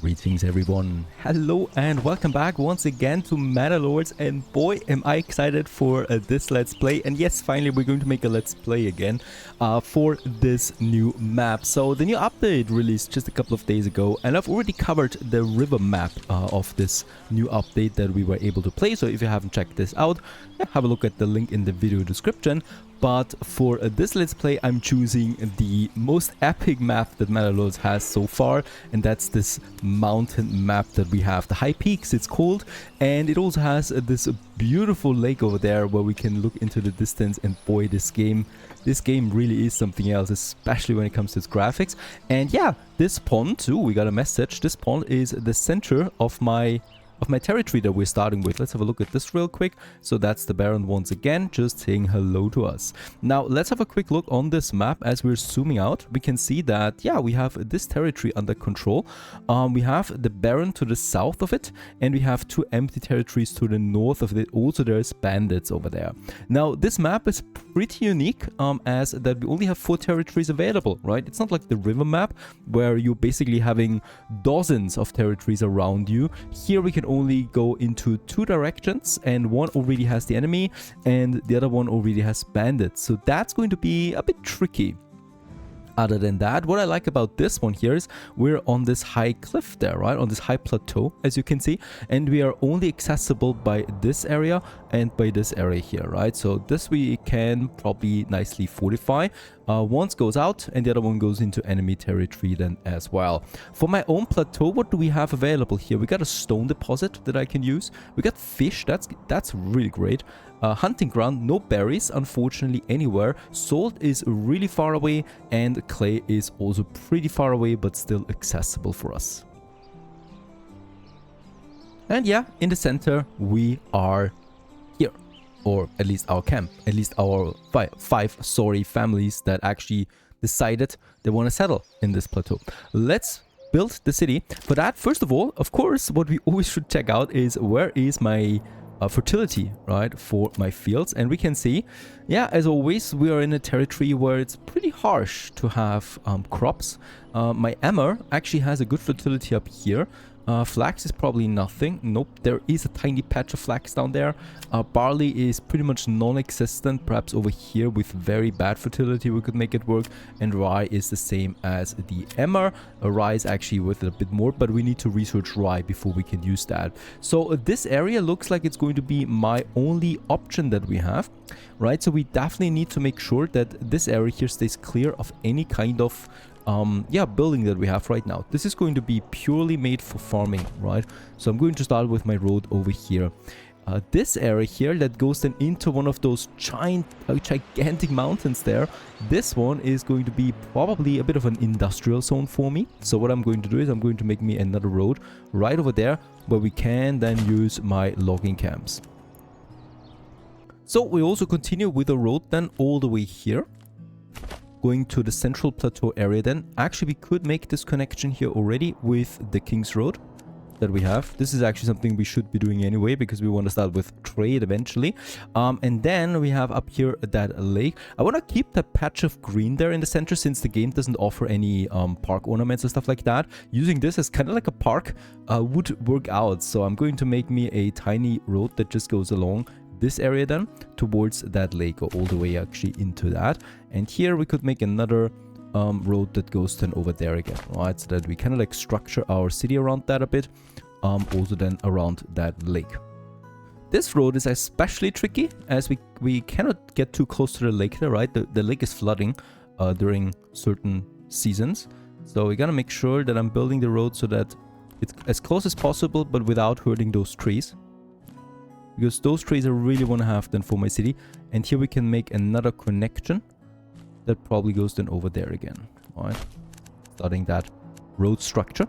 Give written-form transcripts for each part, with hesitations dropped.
Greetings everyone, hello and welcome back once again to Manor Lords, and boy am I excited for this Let's Play. And yes, finally we're going to make a Let's Play again for this new map. So the new update released just a couple of days ago, and I've already covered the river map of this new update that we were able to play. So if you haven't checked this out, have a look at the link in the video description. But for this Let's Play, I'm choosing the most epic map that Manor Lords has so far, and that's this mountain map that we have. The High Peaks, it's called, and it also has this beautiful lake over there where we can look into the distance. And boy, this game really is something else, especially when it comes to its graphics. And yeah, this pond too, we got a message. This pond is the center of my territory that we're starting with. Let's have a look at this real quick. So that's the Baron once again, just saying hello to us. Now let's have a quick look on this map. As we're zooming out, we can see that yeah, we have this territory under control. We have the Baron to the south of it, and we have two empty territories to the north of it. Also there's bandits over there. Now this map is pretty unique as that we only have 4 territories available, right? It's not like the river map where you're basically having dozens of territories around you. Here we can only go into 2 directions, and one already has the enemy and the other one already has bandits, so that's going to be a bit tricky. Other than that, what I like about this one here is we're on this high cliff there, right? On this high plateau, as you can see. And we are only accessible by this area and by this area here, right? So this we can probably nicely fortify. One goes out and the other one goes into enemy territory then as well. For my own plateau, what do we have available here? We got a stone deposit that I can use. We got fish, that's really great. Hunting ground, no berries unfortunately anywhere. Salt is really far away, and clay is also pretty far away but still accessible for us. And yeah, in the center we are here, or at least our camp, at least our five families that actually decided they want to settle in this plateau. Let's build the city. For that, first of all, of course, what we always should check out is where is my fertility, right, for my fields. And we can see, yeah, as always, we are in a territory where it's pretty harsh to have crops. My emmer actually has a good fertility up here. Flax is probably nothing. Nope, there is a tiny patch of flax down there. Barley is pretty much non-existent. Perhaps over here with very bad fertility we could make it work. And rye is the same as the emmer. Rye is actually worth it a bit more, but we need to research rye before we can use that. So this area looks like it's going to be my only option that we have, right? So we definitely need to make sure that this area here stays clear of any kind of building that we have right now. This is going to be purely made for farming, right? So I'm going to start with my road over here. This area here that goes then into one of those gigantic mountains there, this one is going to be probably a bit of an industrial zone for me. So what I'm going to do is I'm going to make me another road right over there where we can then use my logging camps. So we also continue with the road then all the way here, going to the central plateau area. Then actually we could make this connection here already with the King's Road that we have. This is actually something we should be doing anyway because we want to start with trade eventually. And then we have up here that lake. I want to keep that patch of green there in the center since the game doesn't offer any park ornaments and stuff like that. Using this as kind of like a park would work out. So I'm going to make me a tiny road that just goes along this area then towards that lake, or all the way actually into that. And here we could make another road that goes then over there again, right? So that we kind of like structure our city around that a bit, also then around that lake. This road is especially tricky as we cannot get too close to the lake there, right? The lake is flooding during certain seasons, so we gotta make sure that I'm building the road so that it's as close as possible but without hurting those trees, because those trees I really want to have then for my city. And here we can make another connection that probably goes then over there again. All right, starting that road structure.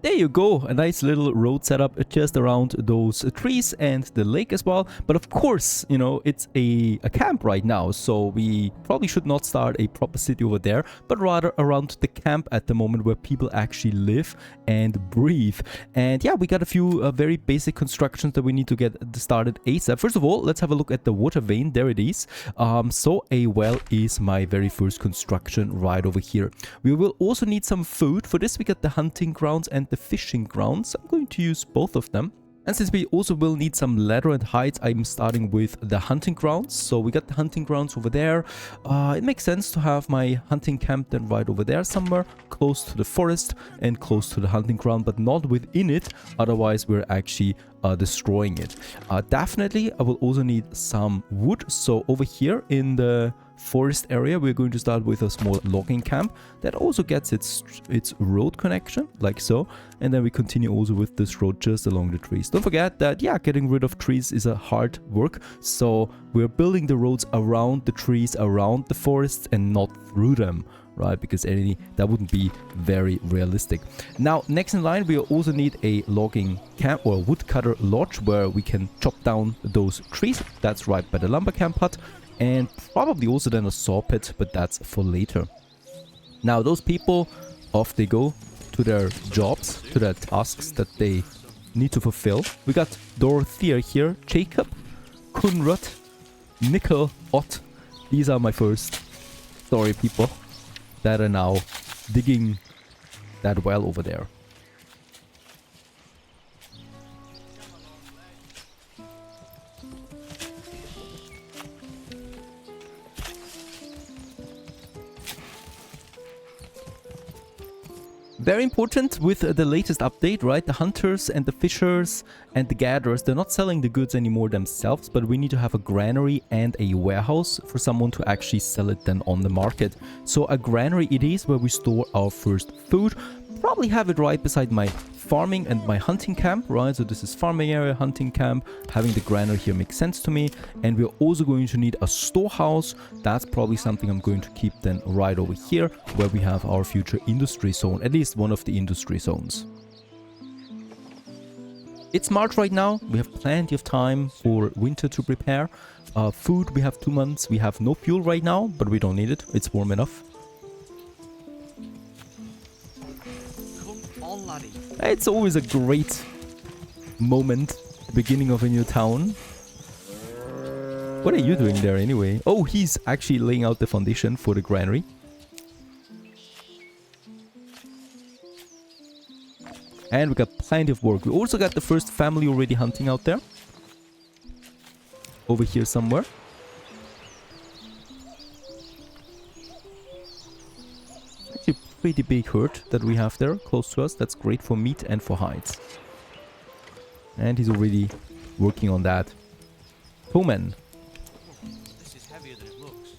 There you go, a nice little road setup just around those trees and the lake as well. But of course, you know, it's a camp right now, so we probably should not start a proper city over there, but rather around the camp at the moment where people actually live and breathe. And yeah, we got a few very basic constructions that we need to get started ASAP. First of all, let's have a look at the water vein. There it is. So a well is my very first construction right over here. We will also need some food. For this, we got the hunting grounds and the fishing grounds. I'm going to use both of them. And since we also will need some leather and hides, I'm starting with the hunting grounds. So we got the hunting grounds over there. It makes sense to have my hunting camp then right over there somewhere, close to the forest and close to the hunting ground, but not within it. Otherwise, we're actually destroying it. Definitely, I will also need some wood. So over here in the forest area, we're going to start with a small logging camp that also gets its road connection, like so, and then we continue also with this road just along the trees. Don't forget that, yeah, getting rid of trees is a hard work, so we're building the roads around the trees, around the forests, and not through them, right? Because that wouldn't be very realistic. Now, next in line, we also need a logging camp or woodcutter lodge where we can chop down those trees. That's right by the lumber camp hut. And probably also then a saw pit, but that's for later. Now those people, off they go to their jobs, to their tasks that they need to fulfill. We got Dorothea here, Jacob, Kunrad, Nickel, Ott. These are my first story people that are now digging that well over there. Very important with the latest update, right? The hunters and the fishers and the gatherers, they're not selling the goods anymore themselves, but we need to have a granary and a warehouse for someone to actually sell it then on the market. So a granary it is where we store our first food. Probably have it right beside my farming and my hunting camp, right? So this is farming area, hunting camp. Having the granary here makes sense to me. And we're also going to need a storehouse. That's probably something I'm going to keep then right over here where we have our future industry zone, at least one of the industry zones. It's March right now. We have plenty of time for winter to prepare. Food, we have 2 months. We have no fuel right now, but we don't need it. It's warm enough. It's always a great moment, the beginning of a new town. What are you doing there anyway? Oh, he's actually laying out the foundation for the granary. And we got plenty of work. We also got the first family already hunting out there. Over here somewhere. Actually, pretty big herd that we have there close to us. That's great for meat and for hides. And he's already working on that. Toman. This is heavier than it looks.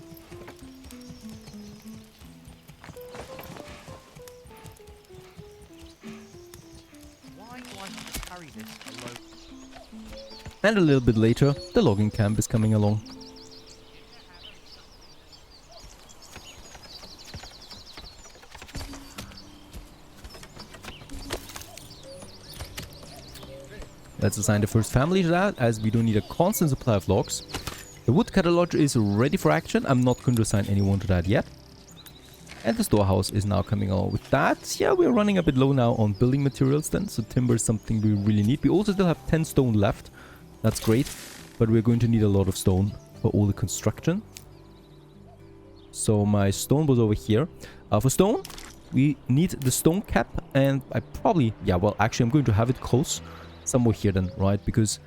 Why do I have to carry this alone? And a little bit later, the logging camp is coming along. Let's assign the first family to that, as we don't need a constant supply of logs. The woodcutter lodge is ready for action. I'm not going to assign anyone to that yet. And the storehouse is now coming along with that. Yeah, we're running a bit low now on building materials then, so timber is something we really need. We also still have 10 stone left. That's great, but we're going to need a lot of stone for all the construction. So my stone was over here. For stone, we need the stone cap, and I probably, yeah, well, actually I'm going to have it close. Somewhere here then, right? Because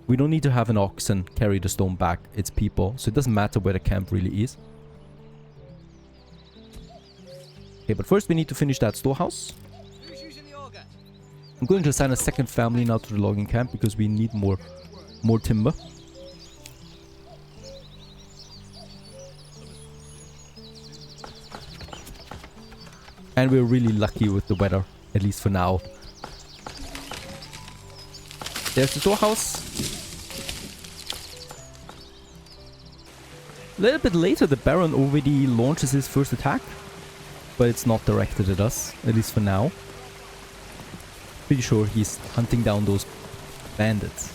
we don't need to have an oxen carry the stone back. It's people. So it doesn't matter where the camp really is. Okay, but first we need to finish that storehouse. Who's using the auger? I'm going to assign a second family now to the logging camp because we need more timber. And we're really lucky with the weather, at least for now. There's the storehouse. A little bit later, the Baron already launches his first attack. But it's not directed at us, at least for now. Pretty sure he's hunting down those bandits.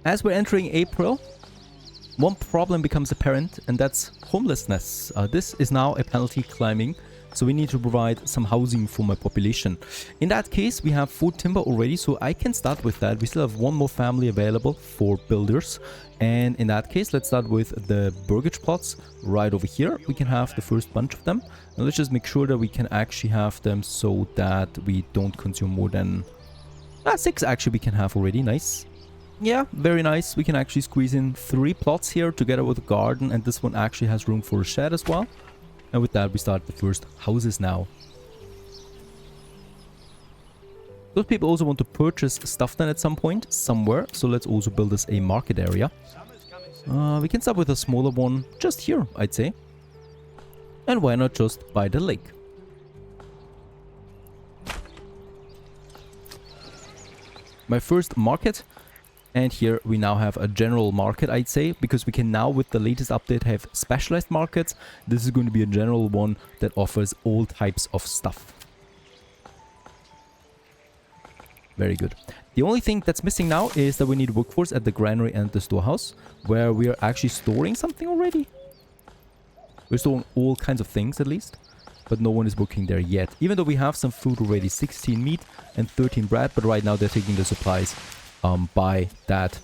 As we're entering April, one problem becomes apparent, and that's homelessness. This is now a penalty climbing So we need to provide some housing for my population. In that case, we have 4 timber already, so I can start with that. We still have 1 more family available for builders. And in that case, let's start with the burgage plots right over here. We can have the first bunch of them. And let's just make sure that we can actually have them so that we don't consume more than 6 actually we can have already. Nice. Yeah, very nice. We can actually squeeze in 3 plots here together with a garden, and this one actually has room for a shed as well. And with that, we start the first houses now. Those people also want to purchase stuff then at some point, somewhere. So let's also build us a market area. We can start with a smaller one just here, I'd say. And why not just by the lake? My first market. And here we now have a general market, I'd say, because we can now, with the latest update, have specialized markets. This is going to be a general one that offers all types of stuff. Very good. The only thing that's missing now is that we need workforce at the granary and the storehouse, where we are actually storing something already. We're storing all kinds of things at least, but no one is working there yet. Even though we have some food already, 16 meat and 13 bread, but right now they're taking the supplies by that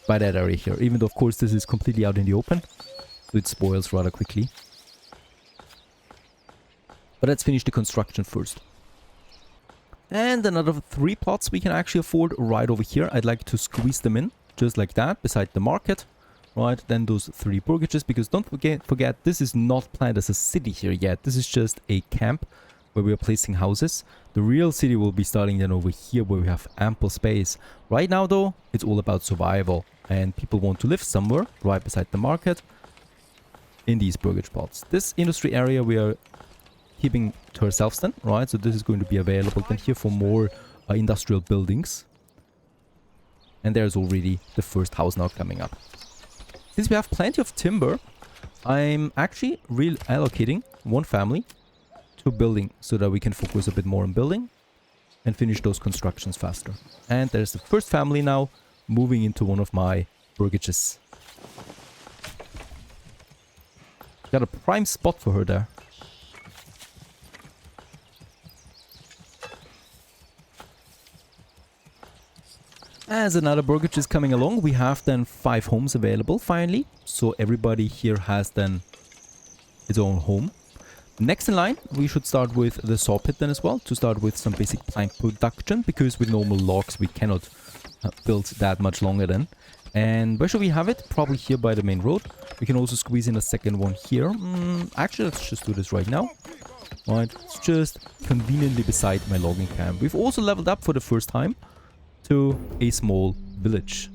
area here. Even though, of course, this is completely out in the open, so it spoils rather quickly. But let's finish the construction first. And another 3 plots we can actually afford right over here. I'd like to squeeze them in, just like that, beside the market. Right, then those 3 burgages, because don't forget, this is not planned as a city here yet. This is just a camp where we are placing houses. The real city will be starting then over here, where we have ample space. Right now, though, it's all about survival. And people want to live somewhere, right beside the market, in these burgage plots. This industry area we are keeping to ourselves then, right? So this is going to be available then here for more industrial buildings. And there's already the first house now coming up. Since we have plenty of timber, I'm actually reallocating 1 family to building so that we can focus a bit more on building and finish those constructions faster. And there's the first family now moving into one of my burgages. Got a prime spot for her there. As another burgage is coming along, we have then 5 homes available finally. So everybody here has then its own home. Next in line, we should start with the saw pit then as well, to start with some basic plank production, because with normal logs we cannot build that much longer then. And where should we have it? Probably here by the main road. We can also squeeze in a second one here. Actually, let's just do this right now. Right, it's just conveniently beside my logging camp. We've also leveled up for the first time to a small village.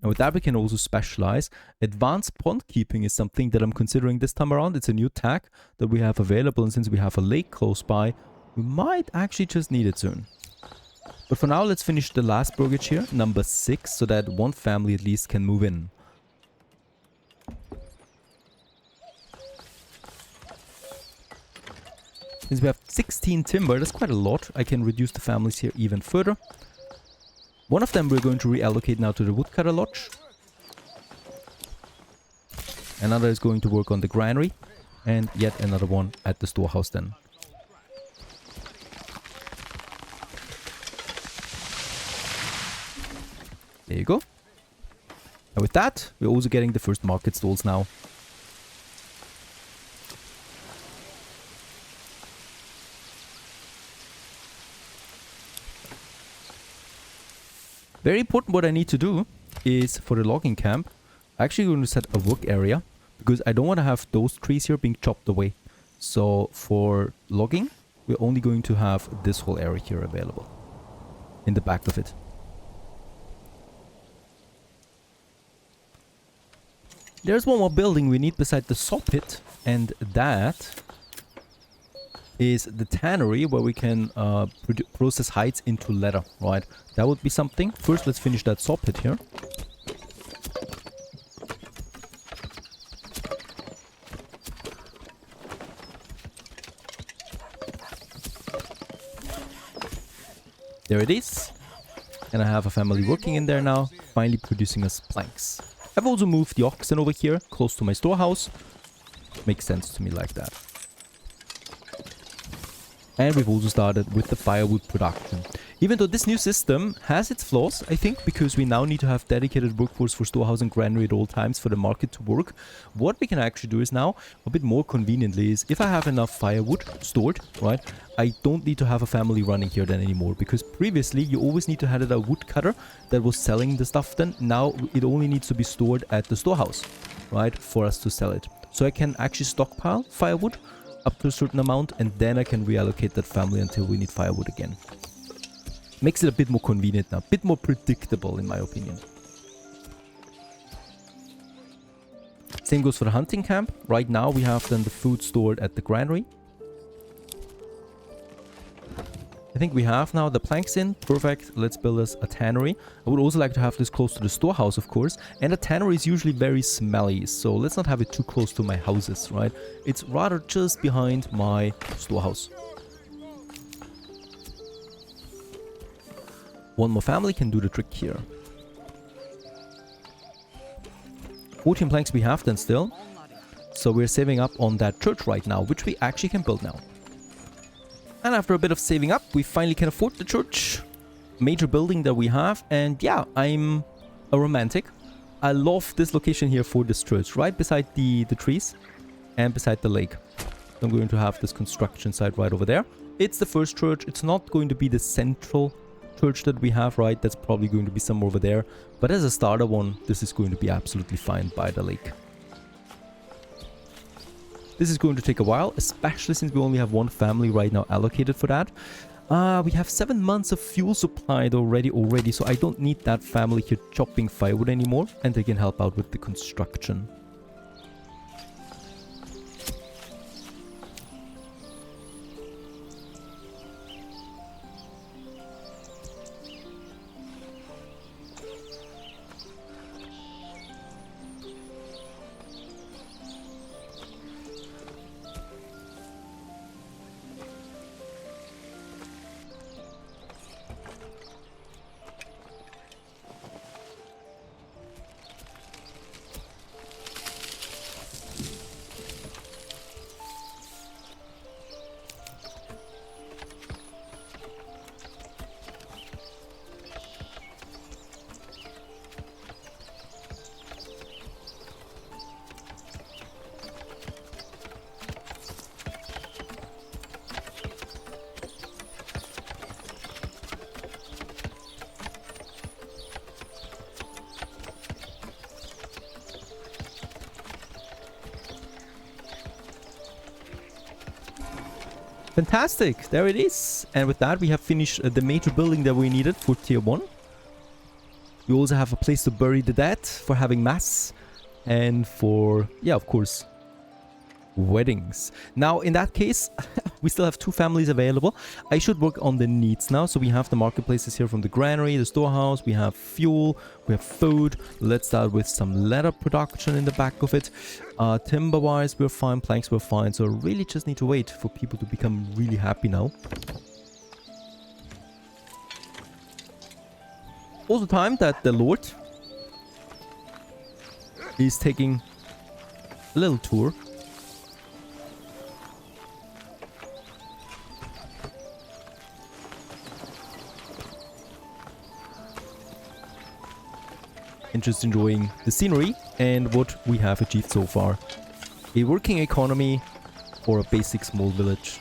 And with that, we can also specialize. Advanced pond keeping is something that I'm considering this time around. It's a new tag that we have available, and since we have a lake close by, we might actually just need it soon. But for now, let's finish the last burgage here, number 6, so that 1 family at least can move in. Since we have 16 timber, that's quite a lot. I can reduce the families here even further. One of them we're going to reallocate now to the woodcutter lodge. Another is going to work on the granary. And yet another one at the storehouse then. There you go. And with that, we're also getting the first market stalls now. Very important, what I need to do is for the logging camp, I'm actually going to set a work area, because I don't want to have those trees here being chopped away. So for logging, we're only going to have this whole area here available in the back of it. There's one more building we need beside the saw pit, and that is the tannery, where we can process hides into leather, right? That would be something. First, let's finish that saw pit here. There it is. And I have a family working in there now, finally producing us planks. I've also moved the oxen over here, close to my storehouse. Makes sense to me like that. And we've also started with the firewood production. Even though this new system has its flaws, I think, because we now need to have dedicated workforce for storehouse and granary at all times for the market to work. What we can actually do is now, a bit more conveniently, is if I have enough firewood stored, right, I don't need to have a family running here then anymore. Because previously, you always need to have a wood cutter that was selling the stuff then. Now, it only needs to be stored at the storehouse, right, for us to sell it. So I can actually stockpile firewood up to a certain amount, and then I can reallocate that family until we need firewood again. Makes it a bit more convenient now, a bit more predictable in my opinion. Same goes for the hunting camp. Right now we have then the food stored at the granary. I think we have now the planks in. Perfect. Let's build us a tannery. I would also like to have this close to the storehouse, of course. And a tannery is usually very smelly, so let's not have it too close to my houses, right? It's rather just behind my storehouse. One more family can do the trick here. 14 planks we have then still. So we're saving up on that church right now, which we actually can build now. And after a bit of saving up, we finally can afford the church. Major building that we have. And yeah, I'm a romantic. I love this location here for this church, right beside the trees and beside the lake. I'm going to have this construction site right over there. It's the first church. It's not going to be the central church that we have, right? That's probably going to be somewhere over there. But as a starter one, this is going to be absolutely fine by the lake. This is going to take a while, especially since we only have one family right now allocated for that. We have 7 months of fuel supplied already, so I don't need that family here chopping firewood anymore, and they can help out with the construction. Fantastic, there it is. And with that, we have finished the major building that we needed for tier 1. We also have a place to bury the dead for having mass and for, yeah, of course, weddings. Now, in that case, we still have 2 families available. I should work on the needs now. So we have the marketplaces here from the granary, the storehouse. We have fuel, we have food. Let's start with some leather production in the back of it. Timber wise, we're fine. Planks, we're fine. So really just need to wait for people to become really happy now. Also time that the Lord is taking a little tour. And just enjoying the scenery and what we have achieved so far. A working economy for a basic small village.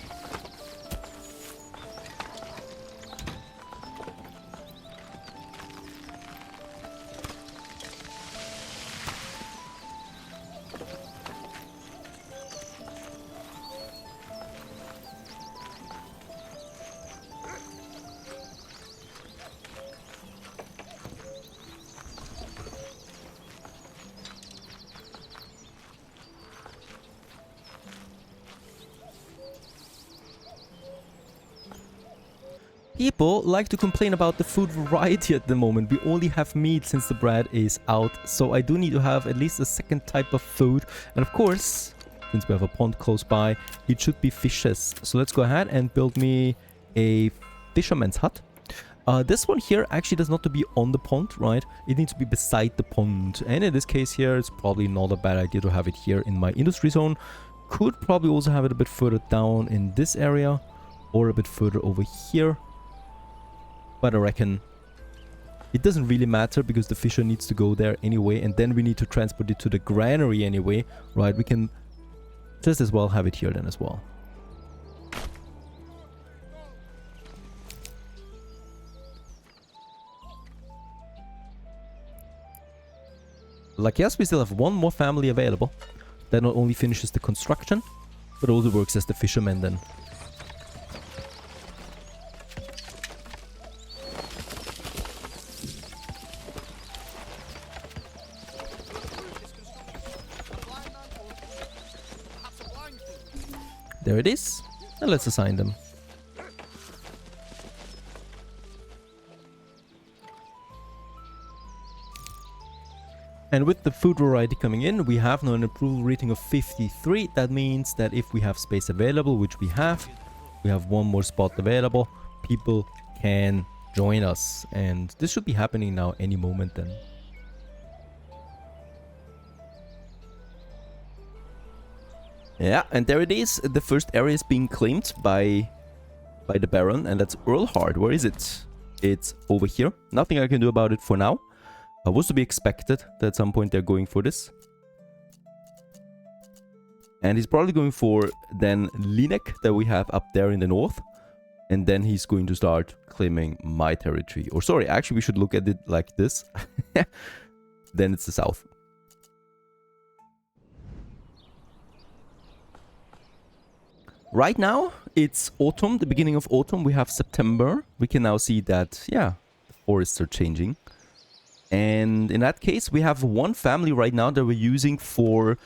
People like to complain about the food variety at the moment. We only have meat since the bread is out, so I do need to have at least a second type of food. And of course, since we have a pond close by, it should be fishes. So let's go ahead and build me a fisherman's hut. This one here actually does not to be on the pond, right? It needs to be beside the pond. And in this case here, it's probably not a bad idea to have it here in my industry zone, could probably also have it a bit further down in this area or a bit further over here. But I reckon it doesn't really matter because the fisher needs to go there anyway, and then we need to transport it to the granary anyway, right? We can just as well have it here then as well. Like, yes, we still have one more family available that not only finishes the construction, but also works as the fisherman then. There it is. And let's assign them. And with the food variety coming in, we have now an approval rating of 53. That means that if we have space available, which we have one more spot available, people can join us. And this should be happening now any moment then. Yeah, and there it is. The first area is being claimed by the Baron, and that's Earlhard. Where is it? It's over here. Nothing I can do about it for now. Was to be expected that at some point they're going for this. And he's probably going for then Linek that we have up there in the north. And then he's going to start claiming my territory. Or sorry, actually we should look at it like this. Then it's the south. Right now, it's autumn, the beginning of autumn. We have September. We can now see that, yeah, the forests are changing. And in that case, we have one family right now that we're using for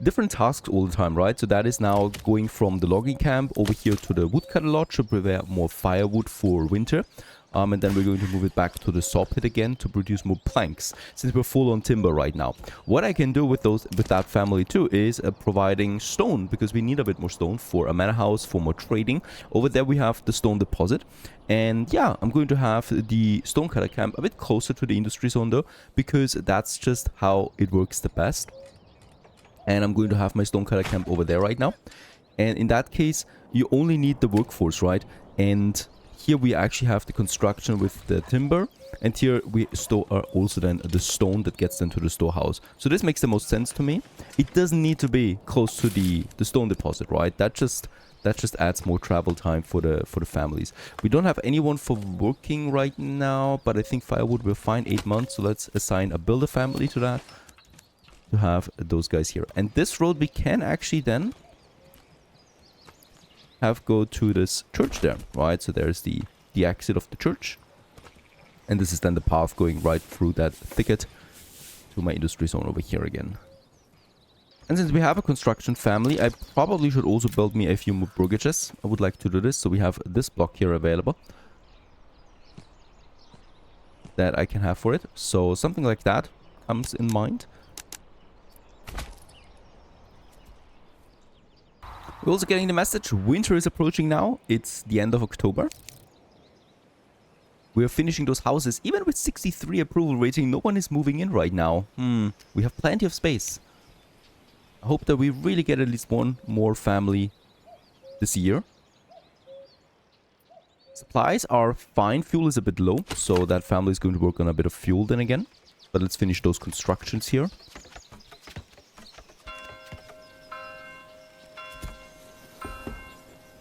different tasks all the time, right? So that is now going from the logging camp over here to the woodcutter lodge to prepare more firewood for winter. And then we're going to move it back to the saw pit again to produce more planks, since we're full on timber right now. What I can do with that family too is providing stone, because we need a bit more stone for a manor house, for more trading. Over there we have the stone deposit. And yeah, I'm going to have the stonecutter camp a bit closer to the industry zone though, because that's just how it works the best. And I'm going to have my stonecutter camp over there right now. And in that case, you only need the workforce, right? And here we actually have the construction with the timber, and here we store also then the stone that gets into the storehouse. So this makes the most sense to me. It doesn't need to be close to the stone deposit, right? That just adds more travel time for the families. We don't have anyone for working right now, but I think firewood will fine 8 months. So let's assign a builder family to that, to have those guys here. And this road we can actually then have go to this church there, right? So there's the exit of the church, and this is then the path going right through that thicket to my industry zone over here again. And since we have a construction family, I probably should also build me a few more burgages. I would like to do this, so we have this block here available that I can have for it. So something like that comes in mind. We're also getting the message, winter is approaching now. It's the end of October. We are finishing those houses. Even with 63 approval rating, no one is moving in right now. We have plenty of space. I hope that we really get at least one more family this year. Supplies are fine. Fuel is a bit low, so that family is going to work on a bit of fuel then again. But let's finish those constructions here.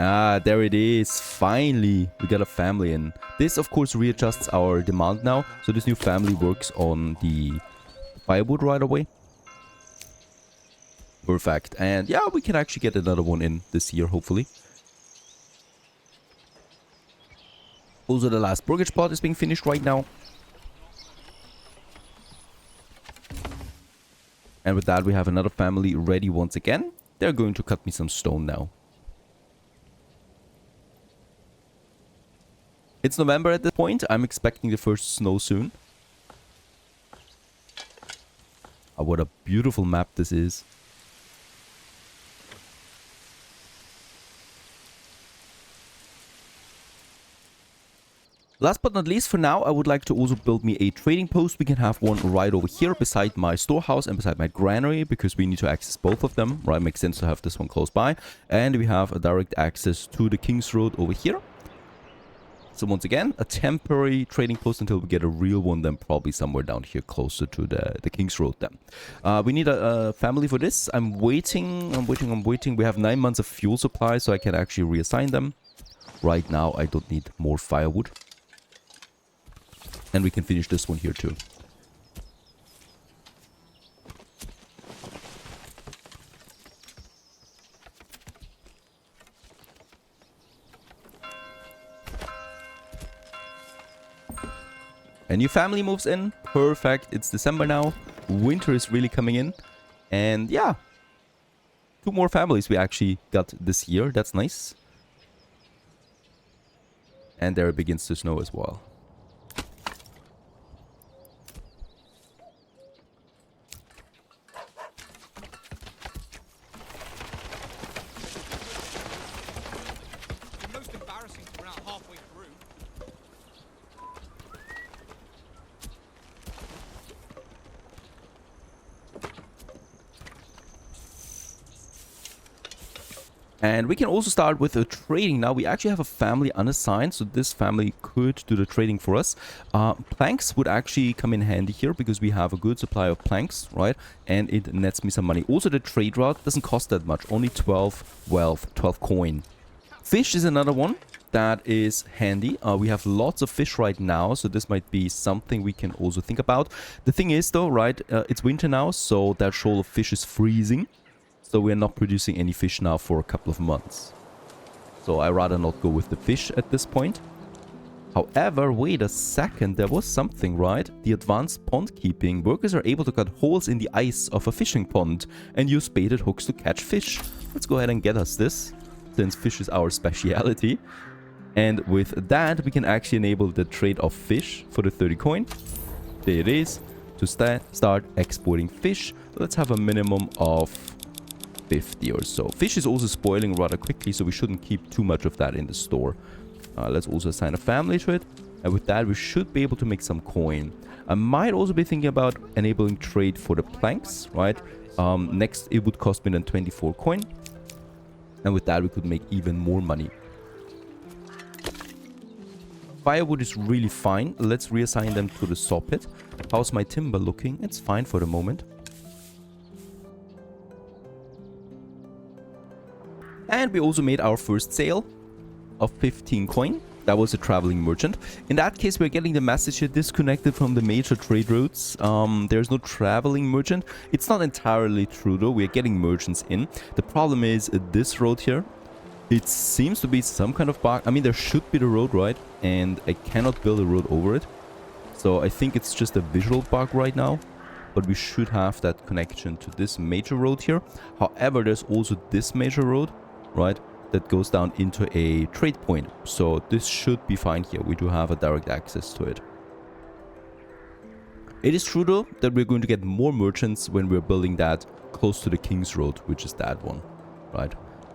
Ah, there it is. Finally, we got a family in. This, of course, readjusts our demand now. So this new family works on the firewood right away. Perfect. And yeah, we can actually get another one in this year, hopefully. Also, the last burgage plot is being finished right now. And with that, we have another family ready once again. They're going to cut me some stone now. It's November at this point. I'm expecting the first snow soon. Oh, what a beautiful map this is. Last but not least, for now, I would like to also build me a trading post. We can have one right over here beside my storehouse and beside my granary, because we need to access both of them, right? Makes sense to have this one close by. And we have a direct access to the King's Road over here. So once again, a temporary trading post until we get a real one, then probably somewhere down here closer to the King's Road then. We need a family for this. I'm waiting. We have 9 months of fuel supply, so I can actually reassign them. Right now, I don't need more firewood. And we can finish this one here too. A new family moves in. Perfect. It's December now. Winter is really coming in. And yeah. 2 more families we actually got this year. That's nice. And there it begins to snow as well. The most embarrassing to run out halfway through. And we can also start with the trading now. We actually have a family unassigned, so this family could do the trading for us. Planks would actually come in handy here because we have a good supply of planks, right? And it nets me some money. Also, the trade route doesn't cost that much, only 12 wealth, 12 coin. Fish is another one that is handy. We have lots of fish right now, so this might be something we can also think about. The thing is though, right, it's winter now, so that shoal of fish is freezing. So we're not producing any fish now for a couple of months. So I rather not go with the fish at this point. However, wait a second, there was something, right? The advanced pond keeping. Workers are able to cut holes in the ice of a fishing pond and use baited hooks to catch fish. Let's go ahead and get us this, since fish is our speciality. And with that, we can actually enable the trade of fish for the 30 coin. There it is. To start exporting fish, let's have a minimum of 50 or so. Fish is also spoiling rather quickly, so we shouldn't keep too much of that in the store. Let's also assign a family to it. And with that, we should be able to make some coin. I might also be thinking about enabling trade for the planks, right? Next, it would cost me then 24 coin. And with that, we could make even more money. Firewood is really fine. Let's reassign them to the saw pit. How's my timber looking? It's fine for the moment. And we also made our first sale of 15 coin. That was a traveling merchant. In that case, we're getting the message here, disconnected from the major trade routes. There's no traveling merchant. It's not entirely true though. We're getting merchants in. The problem is this road here. It seems to be some kind of bug. I mean, there should be the road, right? And I cannot build a road over it. So I think it's just a visual bug right now. But we should have that connection to this major road here. However, there's also this major road, right, that goes down into a trade point. So this should be fine here. We do have a direct access to it. It is true though that we're going to get more merchants when we're building that close to the King's Road, which is that one, right?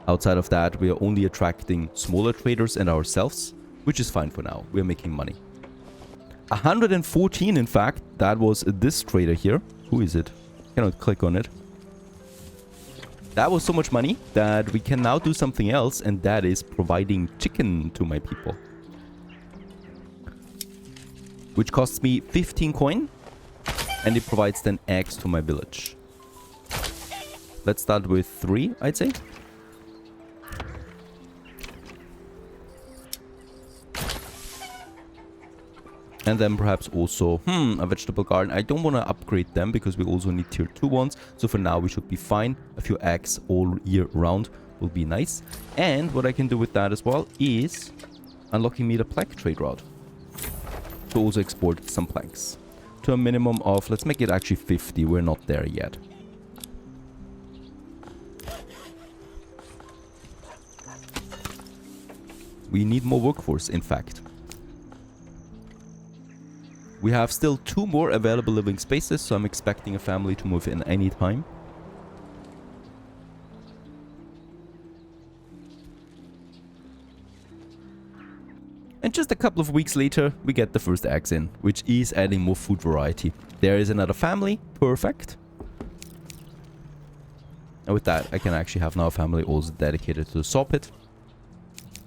Outside of that, we are only attracting smaller traders and ourselves, which is fine for now. We're making money. 114, in fact, that was this trader here. Who is it? Cannot click on it. That was so much money that we can now do something else, and that is providing chicken to my people. Which costs me 15 coin, and it provides then eggs to my village. Let's start with 3, I'd say. And then perhaps also, a vegetable garden. I don't want to upgrade them because we also need tier 2 ones. So for now, we should be fine. A few eggs all year round will be nice. And what I can do with that as well is unlocking me the plank trade route. To also export some planks. To a minimum of, let's make it actually 50. We're not there yet. We need more workforce, in fact. We have still 2 more available living spaces, so I'm expecting a family to move in any time. And just a couple of weeks later, we get the first eggs in, which is adding more food variety. There is another family. Perfect. And with that, I can actually have now a family also dedicated to the saw pit.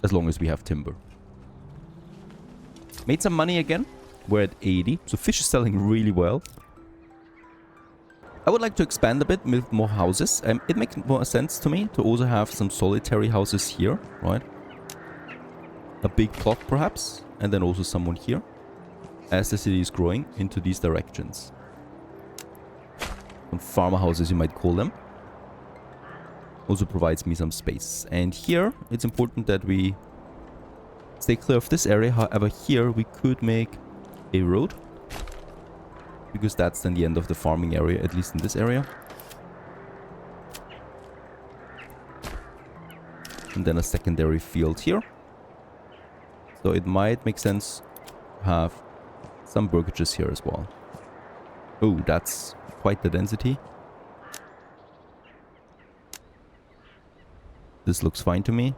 As long as we have timber. Made some money again. We're at 80. So fish is selling really well. I would like to expand a bit with more houses. It makes more sense to me to also have some solitary houses here, right? A big plot perhaps, and then also someone here, as the city is growing into these directions. Some farmer houses you might call them. Also provides me some space. And here, it's important that we stay clear of this area. However, here we could make a road. Because that's then the end of the farming area, at least in this area. And then a secondary field here. So it might make sense to have some burgages here as well. Oh, that's quite the density. This looks fine to me.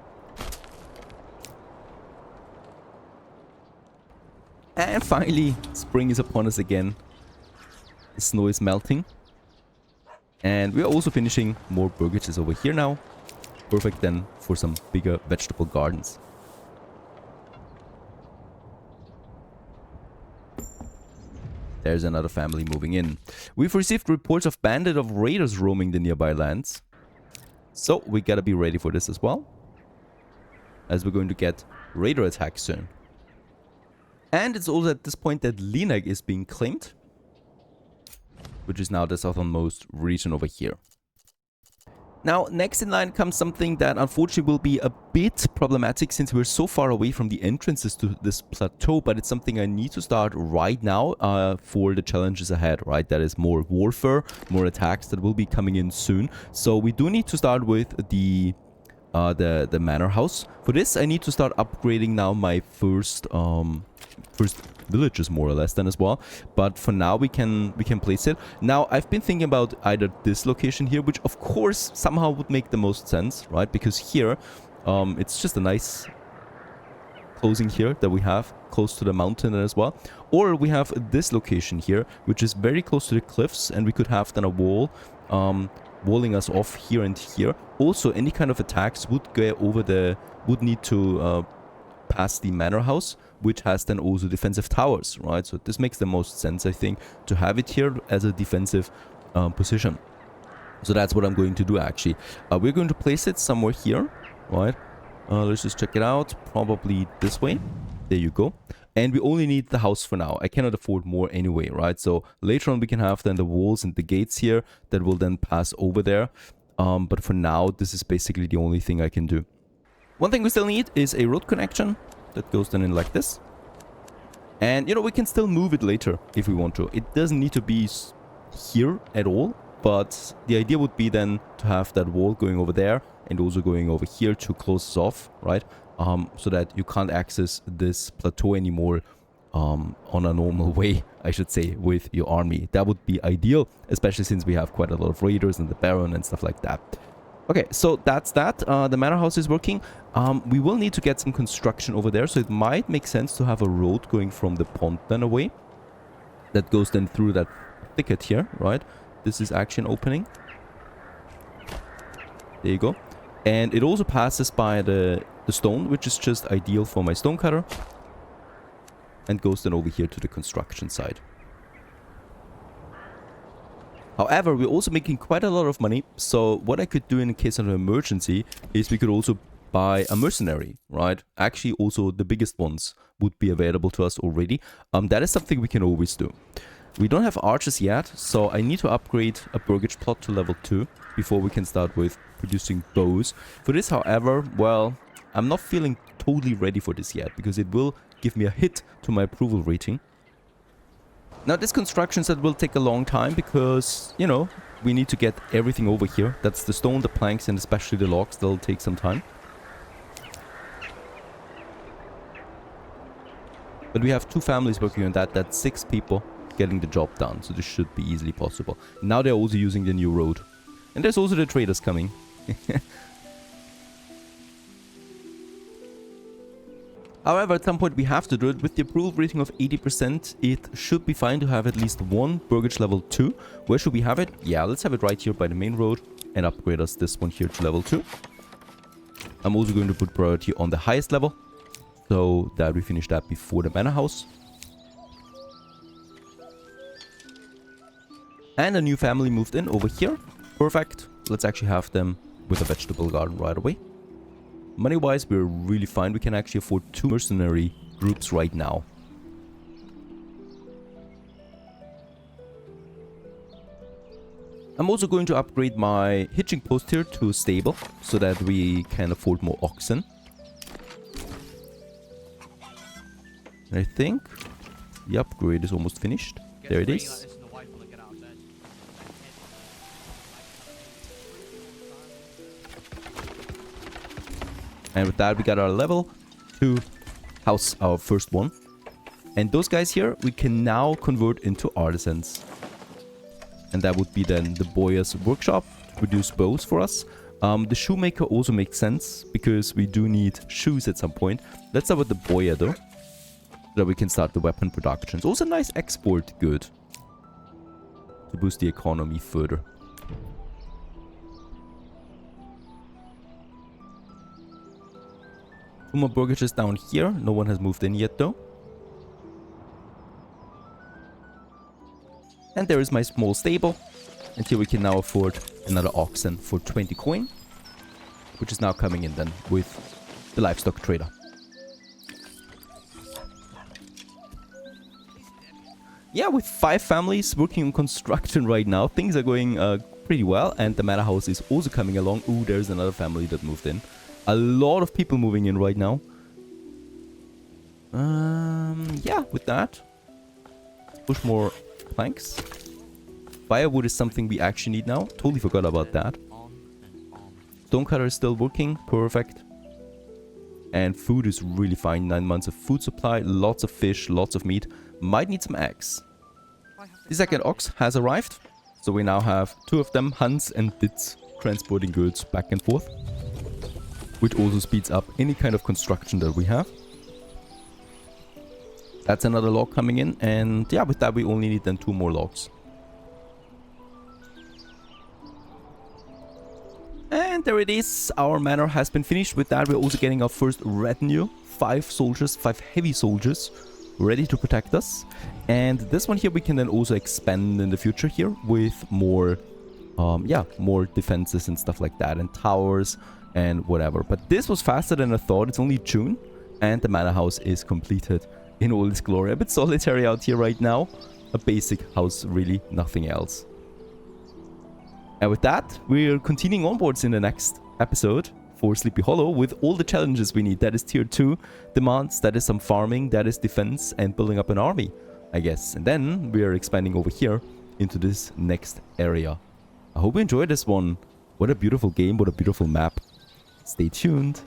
And finally, spring is upon us again. The snow is melting. And we're also finishing more burgages over here now. Perfect then for some bigger vegetable gardens. There's another family moving in. We've received reports of bandits of raiders roaming the nearby lands. So we gotta be ready for this as well. As we're going to get raider attacks soon. And it's also at this point that Linag is being claimed. Which is now the southernmost region over here. Now, next in line comes something that unfortunately will be a bit problematic since we're so far away from the entrances to this plateau, but it's something I need to start right now for the challenges ahead, right? That is more warfare, more attacks that will be coming in soon. So we do need to start with the manor house. For this, I need to start upgrading now my first villages more or less then as well, but for now we can place it. Now I've been thinking about either this location here, which of course somehow would make the most sense, right? Because here it's just a nice closing here that we have close to the mountain as well, or we have this location here which is very close to the cliffs, and we could have then a wall walling us off here and here. Also, any kind of attacks would go over would need to pass the manor house, which has then also defensive towers, right? So this makes the most sense, I think, to have it here as a defensive position. So that's what I'm going to do, actually. We're going to place it somewhere here, right? Let's just check it out. Probably this way. There you go. And we only need the house for now. I cannot afford more anyway, right? So later on we can have then the walls and the gates here that will then pass over there. But for now, this is basically the only thing I can do. One thing we still need is a road connection that goes then in like this. And, you know, we can still move it later if we want to. It doesn't need to be here at all. But the idea would be then to have that wall going over there and also going over here to close us off, right? So that you can't access this plateau anymore on a normal way, I should say, with your army. That would be ideal, especially since we have quite a lot of raiders and the Baron and stuff like that. Okay, so that's that. The manor house is working. We will need to get some construction over there, so it might make sense to have a road going from the pond then away. That goes then through that thicket here, right? This is actually an opening. There you go. And it also passes by the stone, which is just ideal for my stone cutter. And goes then over here to the construction side. However, we're also making quite a lot of money. So what I could do in case of an emergency is we could also buy a mercenary, right? Actually, also the biggest ones would be available to us already. That is something we can always do. We don't have archers yet, so I need to upgrade a burgage plot to level 2 before we can start with producing bows. For this, however, well, I'm not feeling totally ready for this yet, because it will give me a hit to my approval rating. Now, this construction set will take a long time because, you know, we need to get everything over here. That's the stone, the planks, and especially the logs. That'll take some time. But we have 2 families working on that. That's 6 people getting the job done, so this should be easily possible. Now they're also using the new road. And there's also the traders coming. However, at some point we have to do it. With the approval rating of 80%, it should be fine to have at least one burgage level 2. Where should we have it? Yeah, let's have it right here by the main road and upgrade us this one here to level 2. I'm also going to put priority on the highest level, so that we finish that before the manor house. And a new family moved in over here. Perfect. Let's actually have them with a vegetable garden right away. Money-wise, we're really fine. We can actually afford 2 mercenary groups right now. I'm also going to upgrade my hitching post here to a stable, so that we can afford more oxen. And I think the upgrade is almost finished. There it is. And with that, we got our level 2 house, our first one. And those guys here, we can now convert into artisans. And that would be then the boyar's workshop to produce bows for us. The shoemaker also makes sense, because we do need shoes at some point. Let's start with the boyar though, so that we can start the weapon production. It's also a nice export good to boost the economy further. 2 more burgages down here. No one has moved in yet though. And there is my small stable. And here we can now afford another oxen for 20 coin, which is now coming in then with the livestock trader. Yeah, with 5 families working on construction right now, things are going pretty well. And the manor house is also coming along. Ooh, there's another family that moved in. A lot of people moving in right now. Yeah, with that, push more planks. Firewood is something we actually need now. Totally forgot about that. Stonecutter is still working. Perfect. And food is really fine. 9 months of food supply. Lots of fish. Lots of meat. Might need some eggs. The second ox has arrived. So we now have 2 of them, Hans and Ditz, transporting goods back and forth, which also speeds up any kind of construction that we have. That's another log coming in, and yeah, with that we only need then 2 more logs. And there it is, our manor has been finished. With that we're also getting our first retinue, 5 soldiers, 5 heavy soldiers, ready to protect us. And this one here we can then also expand in the future here with more, more defenses and stuff like that, and towers and whatever. But this was faster than I thought. It's only June and the manor house is completed in all its glory. A bit solitary out here right now. A basic house, really, nothing else. And with that, we're continuing onwards in the next episode for Sleepy Hollow with all the challenges we need. That is tier 2 demands, that is some farming, that is defense and building up an army, I guess. And then we are expanding over here into this next area. I hope you enjoyed this one. What a beautiful game, what a beautiful map. Stay tuned.